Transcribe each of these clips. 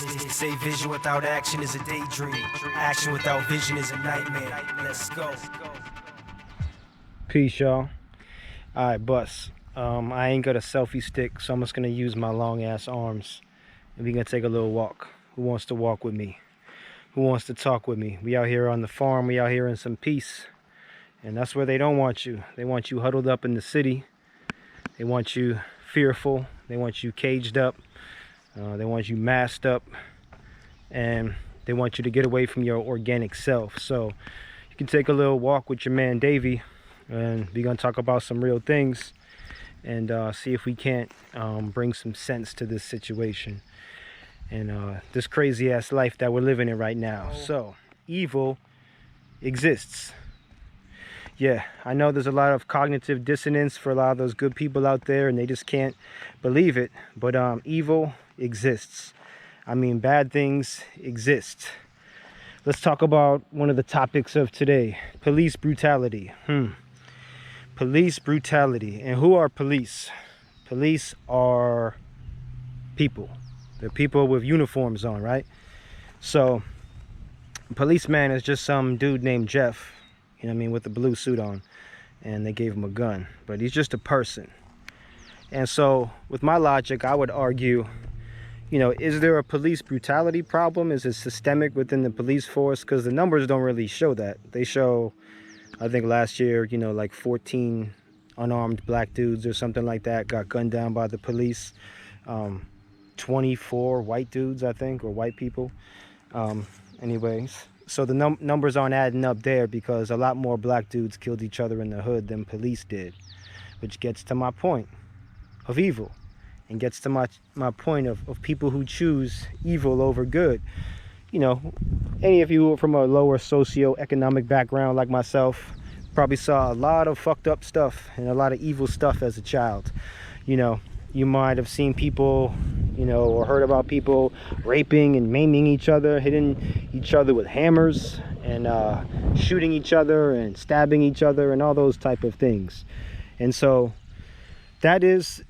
They say vision without action is a daydream. Action without vision is a nightmare. Let's go. Peace, y'all. Alright, bus. I ain't got a selfie stick, so I'm just gonna use my long ass arms and we gonna take a little walk. Who wants to walk with me? Who wants to talk with me? We out here on the farm, we out here in some peace. And that's where they don't want you. They want you huddled up in the city. They want you fearful. They want you caged up. They want you masked up. And they want you to get away from your organic self. So you can take a little walk with your man Davey, and we're gonna talk about some real things and see if we can't bring some sense to this situation and this crazy ass life that we're living in right now. So evil exists. Yeah, I know there's a lot of cognitive dissonance for a lot of those good people out there, and they just can't believe it, but evil exists. I mean, bad things exist. Let's talk about one of the topics of today: police brutality. Police brutality. And who are police? Police are people. They're people with uniforms on, right? So a policeman is just some dude named Jeff, you know what I mean, with a blue suit on, and they gave him a gun, but he's just a person. And so with my logic, I would argue, you know, is there a police brutality problem? Is it systemic within the police force? Because the numbers don't really show that. They show, I think last year, you know, like 14 unarmed black dudes or something like that got gunned down by the police. 24 white dudes, I think, or white people. Anyways, so the numbers aren't adding up there because a lot more black dudes killed each other in the hood than police did, which gets to my point of evil and gets to my point of people who choose evil over good. You know, any of you who are from a lower socioeconomic background like myself probably saw a lot of fucked up stuff and a lot of evil stuff as a child. You know, you might have seen people, you know, or heard about people raping and maiming each other, hitting each other with hammers, and shooting each other and stabbing each other and all those type of things. And so that is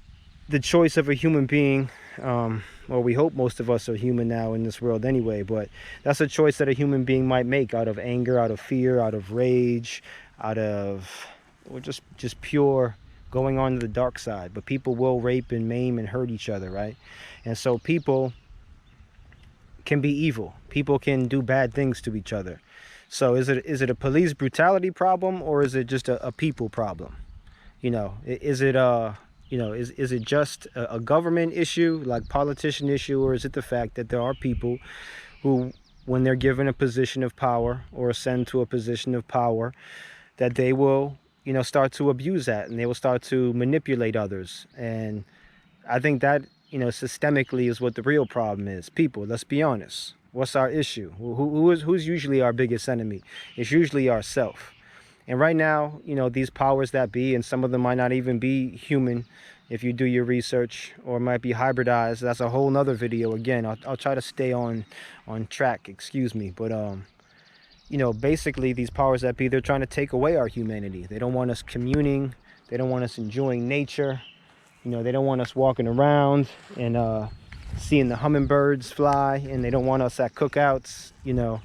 the choice of a human being. Well, we hope most of us are human now in this world anyway, but that's a choice that a human being might make out of anger, out of fear, out of rage, out of, or just pure going on to the dark side. But people will rape and maim and hurt each other, right? And so people can be evil. People can do bad things to each other. So is it a police brutality problem, or is it just a people problem? You know, is it you know, is it just a government issue, like politician issue, or is it the fact that there are people who, when they're given a position of power or ascend to a position of power, that they will, you know, start to abuse that, and they will start to manipulate others? And I think that, you know, systemically is what the real problem is. People, let's be honest. What's our issue? Who's usually our biggest enemy? It's usually ourself. And right now, you know, these powers that be, and some of them might not even be human if you do your research, or might be hybridized. That's a whole nother video. Again, I'll try to stay on track, excuse me. But you know, basically these powers that be, they're trying to take away our humanity. They don't want us communing. They don't want us enjoying nature. You know, they don't want us walking around and seeing the hummingbirds fly, and they don't want us at cookouts, you know,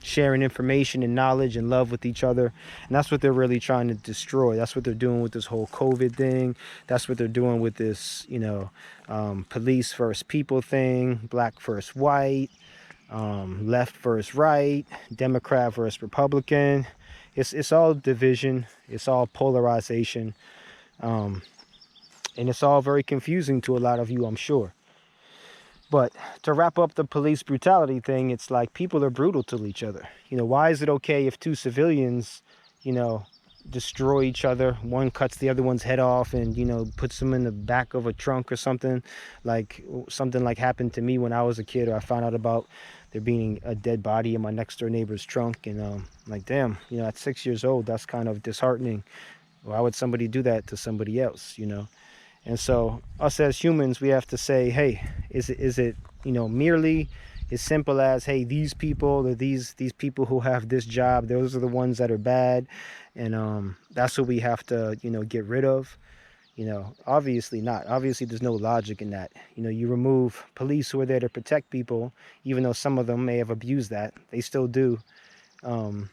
sharing information and knowledge and love with each other. And that's what they're really trying to destroy. That's what they're doing with this whole COVID thing. That's what they're doing with this, you know, police versus people thing, black versus white, left versus right, Democrat versus Republican. It's all division. It's all polarization. And it's all very confusing to a lot of you, I'm sure. But to wrap up the police brutality thing, it's like people are brutal to each other. You know, why is it okay if two civilians, you know, destroy each other? One cuts the other one's head off and, you know, puts them in the back of a trunk or something like happened to me when I was a kid, or I found out about there being a dead body in my next door neighbor's trunk. And like, damn, you know, at 6 years old, that's kind of disheartening. Why would somebody do that to somebody else, you know? And so us as humans, we have to say, hey, is it, you know, merely as simple as, hey, these people, or these people who have this job, those are the ones that are bad, and that's what we have to, you know, get rid of? You know, obviously not. Obviously, there's no logic in that. You know, you remove police who are there to protect people, even though some of them may have abused that. They still do um,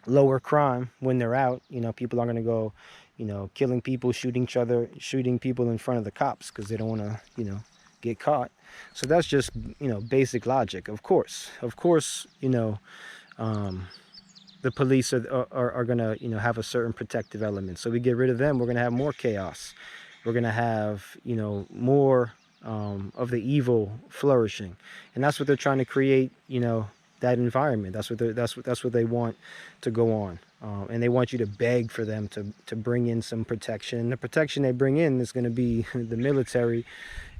lower crime when they're out. You know, people are going to go, you know, killing people, shooting each other, shooting people in front of the cops because they don't want to, you know, get caught. So that's just, you know, basic logic. Of course, you know, um, the police are going to, you know, have a certain protective element. So we get rid of them, we're going to have more chaos. We're going to have, you know, more of the evil flourishing. And that's what they're trying to create, you know, that environment. That's what they want to go on. And they want you to beg for them to bring in some protection. And the protection they bring in is going to be the military.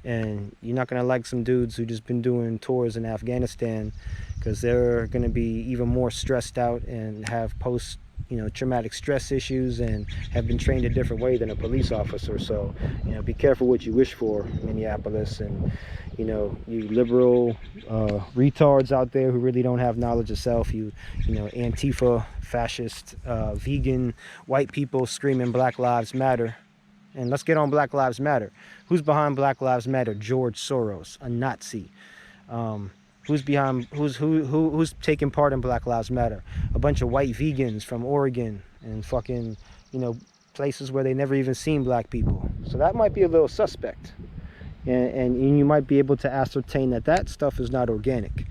And you're not going to like some dudes who just been doing tours in Afghanistan, because they're going to be even more stressed out and have post, you know, traumatic stress issues and have been trained a different way than a police officer. So, you know, be careful what you wish for, Minneapolis. And, you know, you liberal retards out there who really don't have knowledge of self, you know, Antifa, fascist, vegan, white people screaming Black Lives Matter. And let's get on Black Lives Matter. Who's behind Black Lives Matter? George Soros, a Nazi. Who's taking part in Black Lives Matter? A bunch of white vegans from Oregon and fucking, you know, places where they never even seen black people. So that might be a little suspect. And you might be able to ascertain that that stuff is not organic.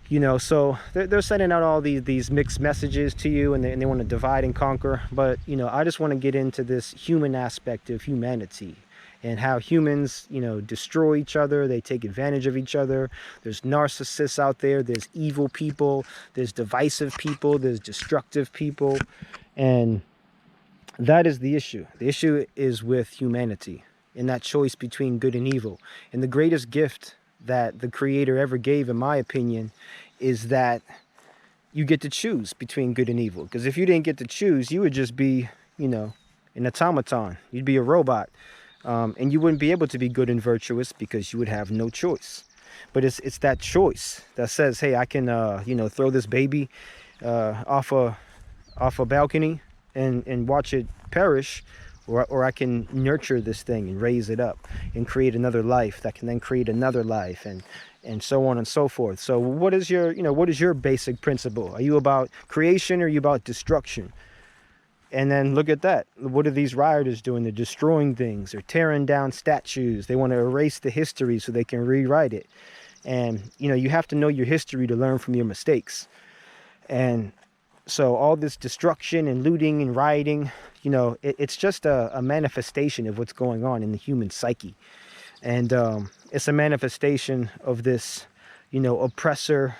You know, so they're sending out all these mixed messages to you, and they want to divide and conquer. But, you know, I just want to get into this human aspect of humanity and how humans, you know, destroy each other. They take advantage of each other. There's narcissists out there. There's evil people. There's divisive people. There's destructive people. And that is the issue. The issue is with humanity and that choice between good and evil. And the greatest gift that the Creator ever gave, in my opinion, is that you get to choose between good and evil. Because if you didn't get to choose, you would just be, you know, an automaton. You'd be a robot. And you wouldn't be able to be good and virtuous because you would have no choice. But it's that choice that says, hey, I can, you know, throw this baby off a balcony and watch it perish. Or I can nurture this thing and raise it up and create another life that can then create another life, and so on and so forth. So what is your basic principle? Are you about creation or are you about destruction? And then look at that. What are these rioters doing? They're destroying things. They're tearing down statues. They want to erase the history so they can rewrite it. And, you know, you have to know your history to learn from your mistakes. And so all this destruction and looting and rioting, you know, it's just a manifestation of what's going on in the human psyche. And it's a manifestation of this, you know, oppressed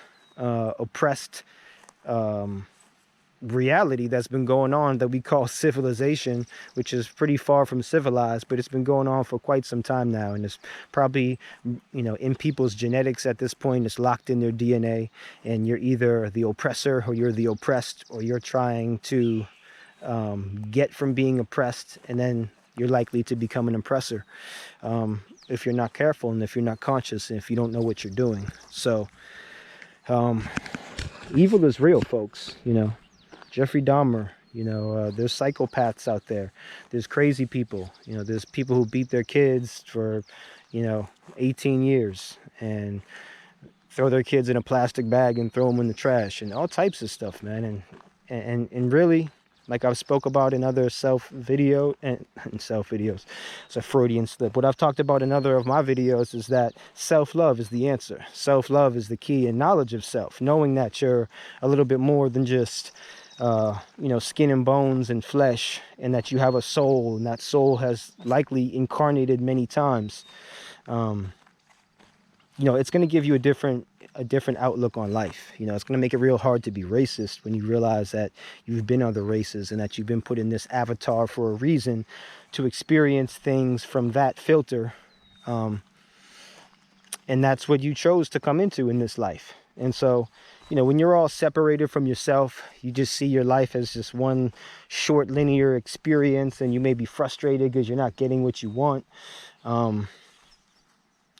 reality that's been going on that we call civilization, which is pretty far from civilized, but it's been going on for quite some time now. And it's probably, you know, in people's genetics at this point. It's locked in their DNA, and you're either the oppressor or you're the oppressed, or you're trying to get from being oppressed, and then you're likely to become an oppressor if you're not careful and if you're not conscious and if you don't know what you're doing. So evil is real, folks. You know, Jeffrey Dahmer, you know, there's psychopaths out there. There's crazy people. You know, there's people who beat their kids for, you know, 18 years and throw their kids in a plastic bag and throw them in the trash and all types of stuff, man. And really, like I've spoke about in other self videos, it's a Freudian slip. What I've talked about in other of my videos is that self-love is the answer. Self-love is the key, and knowledge of self, knowing that you're a little bit more than just you know, skin and bones and flesh, and that you have a soul, and that soul has likely incarnated many times. You know, it's going to give you a different outlook on life. You know, it's going to make it real hard to be racist when you realize that you've been other races and that you've been put in this avatar for a reason, to experience things from that filter. And that's what you chose to come into in this life. And so, you know, when you're all separated from yourself, you just see your life as just one short linear experience, and you may be frustrated because you're not getting what you want.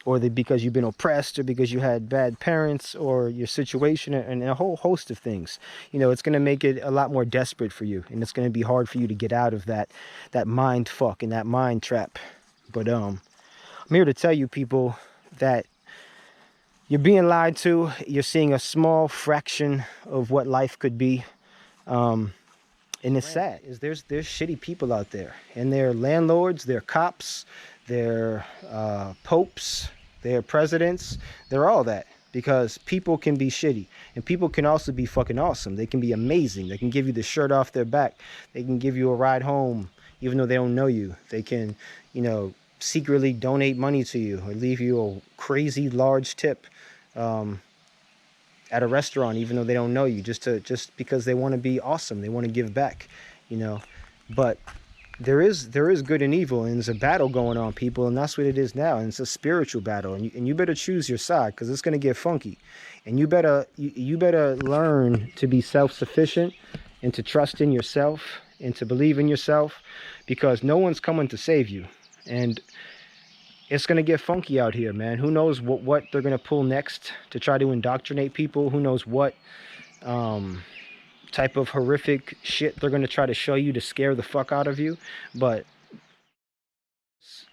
or because you've been oppressed, or because you had bad parents, or your situation, and a whole host of things. It's going to make it a lot more desperate for you, and it's going to be hard for you to get out of that mind fuck and that mind trap. But I'm here to tell you people that you're being lied to. You're seeing a small fraction of what life could be. And it's sad. There's shitty people out there, and they're landlords, they're cops, they're popes, they're presidents, they're all that. Because people can be shitty, and people can also be fucking awesome. They can be amazing. They can give you the shirt off their back. They can give you a ride home, even though they don't know you. They can, secretly donate money to you or leave you a crazy large tip. At a restaurant, even though they don't know you, just because they want to be awesome, they want to give back, But there is good and evil, and there's a battle going on, people, and that's what it is now. And it's a spiritual battle, and you better choose your side, because it's going to get funky. And you better learn to be self-sufficient, and to trust in yourself, and to believe in yourself, because no one's coming to save you. And it's going to get funky out here, man. Who knows what they're going to pull next to try to indoctrinate people? Who knows what type of horrific shit they're going to try to show you to scare the fuck out of you? But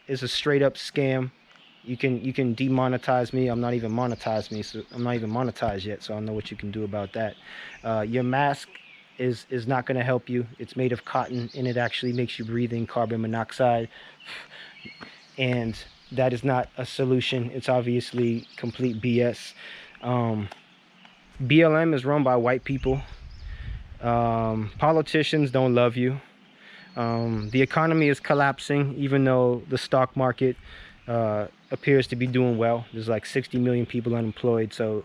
it's a straight up scam. You can demonetize me. I'm not even monetized so I'm not even monetized yet, so I don't know what you can do about that. Your mask is not going to help you. It's made of cotton, and it actually makes you breathe in carbon monoxide. And that is not a solution. It's obviously complete BS. BLM is run by white people. Politicians don't love you. The economy is collapsing, even though the stock market appears to be doing well. There's like 60 million people unemployed. So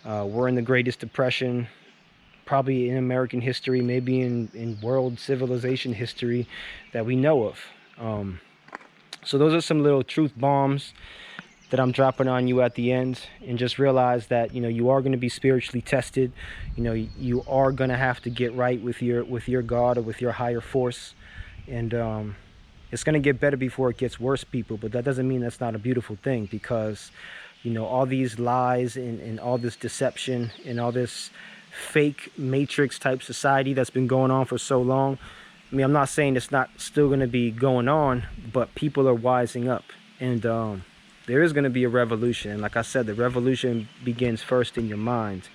we're in the greatest depression, probably in American history, maybe in world civilization history that we know of. So those are some little truth bombs that I'm dropping on you at the end. And just realize that, you are going to be spiritually tested. You are going to have to get right with your God or with your higher force. And it's going to get better before it gets worse, people. But that doesn't mean that's not a beautiful thing, because, all these lies and all this deception and all this fake matrix type society that's been going on for so long. I mean, I'm not saying it's not still going to be going on, but people are wising up. And there is going to be a revolution. And like I said, the revolution begins first in your mind.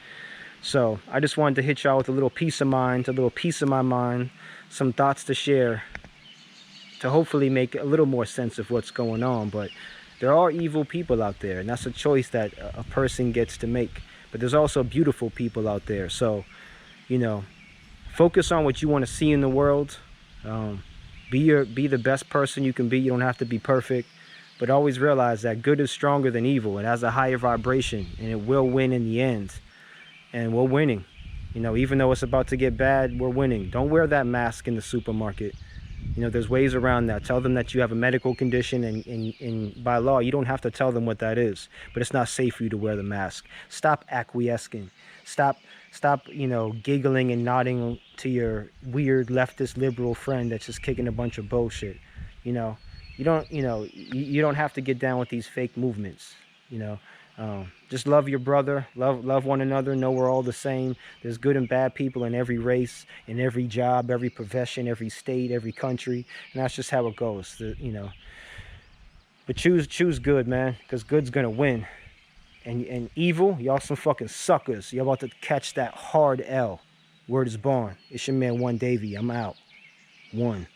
So I just wanted to hit y'all with a little peace of mind, a little piece of my mind, some thoughts to share, to hopefully make a little more sense of what's going on. But there are evil people out there, and that's a choice that a person gets to make. But there's also beautiful people out there. So, focus on what you want to see in the world. Be the best person you can be. You don't have to be perfect, but always realize that good is stronger than evil. It has a higher vibration, and it will win in the end. And we're winning. Even though it's about to get bad, we're winning. Don't wear that mask in the supermarket. There's ways around that. Tell them that you have a medical condition, and by law, you don't have to tell them what that is. But it's not safe for you to wear the mask. Stop acquiescing. Stop, giggling and nodding to your weird leftist liberal friend that's just kicking a bunch of bullshit. You don't have to get down with these fake movements. Just love your brother, love one another. Know we're all the same. There's good and bad people in every race, in every job, every profession, every state, every country, and that's just how it goes. But choose good, man, because good's gonna win. And evil, y'all some fucking suckers. Y'all about to catch that hard L. Word is born. It's your man, One Davey. I'm out. One.